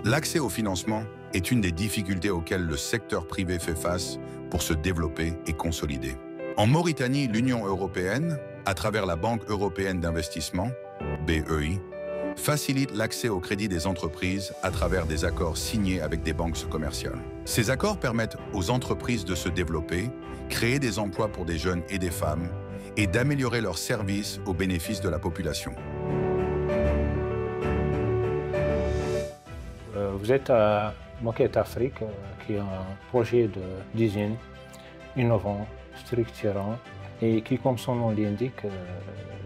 L'accès au financement est une des difficultés auxquelles le secteur privé fait face pour se développer et consolider. En Mauritanie, l'Union européenne, à travers la Banque européenne d'investissement, BEI, facilite l'accès au crédit des entreprises à travers des accords signés avec des banques commerciales. Ces accords permettent aux entreprises de se développer, créer des emplois pour des jeunes et des femmes, et d'améliorer leurs services au bénéfice de la population. Vous êtes à Moquette Afrique, qui est un projet d'usine innovant, structurant, et qui, comme son nom l'indique,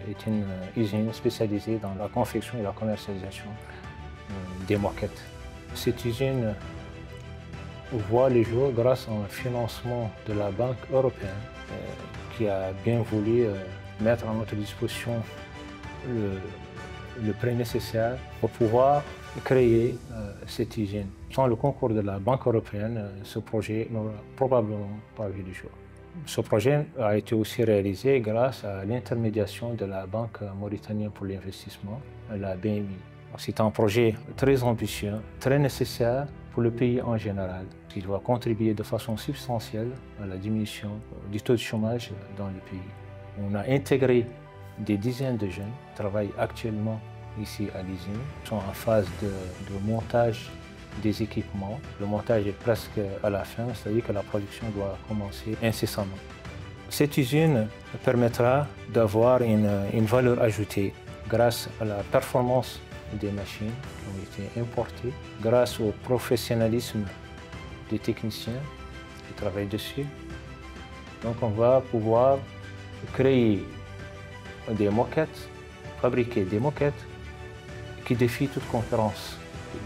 est une usine spécialisée dans la confection et la commercialisation des moquettes. Cette usine voit le jour grâce à un financement de la Banque européenne qui a bien voulu mettre à notre disposition le prêt nécessaire pour pouvoir créer cette usine. Sans le concours de la Banque européenne, ce projet n'aurait probablement pas vu le jour. Ce projet a été aussi réalisé grâce à l'intermédiation de la Banque mauritanienne pour l'investissement, la BMI. C'est un projet très ambitieux, très nécessaire pour le pays en général, qui doit contribuer de façon substantielle à la diminution du taux de chômage dans le pays. On a intégré des dizaines de jeunes qui travaillent actuellement ici à l'usine. Ils sont en phase de montage des équipements. Le montage est presque à la fin, c'est-à-dire que la production doit commencer incessamment. Cette usine permettra d'avoir une valeur ajoutée grâce à la performance des machines qui ont été importées, grâce au professionnalisme des techniciens qui travaillent dessus. Donc on va pouvoir créer des moquettes, fabriquer des moquettes qui défient toute concurrence.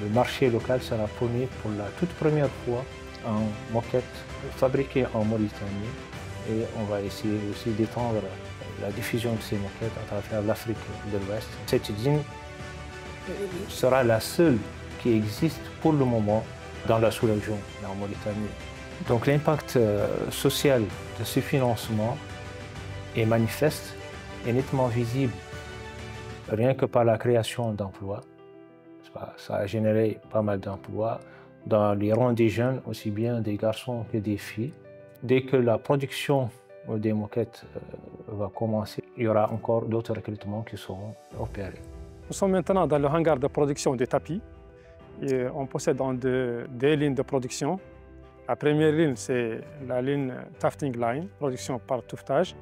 Le marché local sera fourni pour la toute première fois en moquettes fabriquées en Mauritanie et on va essayer aussi d'étendre la diffusion de ces moquettes à travers l'Afrique de l'Ouest. Cette usine sera la seule qui existe pour le moment dans la sous-région, en Mauritanie. Donc l'impact social de ce financement est manifeste et nettement visible, rien que par la création d'emplois. Ça a généré pas mal d'emplois dans les rangs des jeunes, aussi bien des garçons que des filles. Dès que la production des moquettes va commencer, il y aura encore d'autres recrutements qui seront opérés. Nous sommes maintenant dans le hangar de production des tapis. Et on possède des lignes de production. La première ligne, c'est la ligne tufting line, production par tuffetage.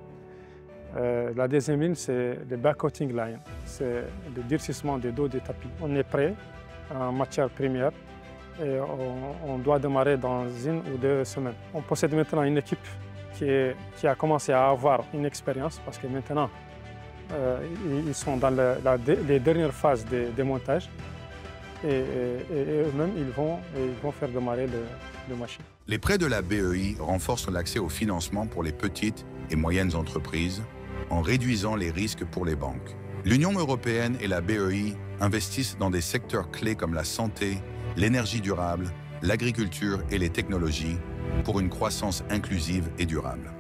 La deuxième ligne, c'est le backcoating line, c'est le durcissement des dos des tapis. On est prêt en matière première et on doit démarrer dans 1 ou 2 semaines. On possède maintenant une équipe qui a commencé à avoir une expérience parce que maintenant, ils sont dans les dernières phases des montages et eux-mêmes, ils vont faire démarrer le machine. Les prêts de la BEI renforcent l'accès au financement pour les petites et moyennes entreprises en réduisant les risques pour les banques. L'Union européenne et la BEI investissent dans des secteurs clés comme la santé, l'énergie durable, l'agriculture et les technologies pour une croissance inclusive et durable.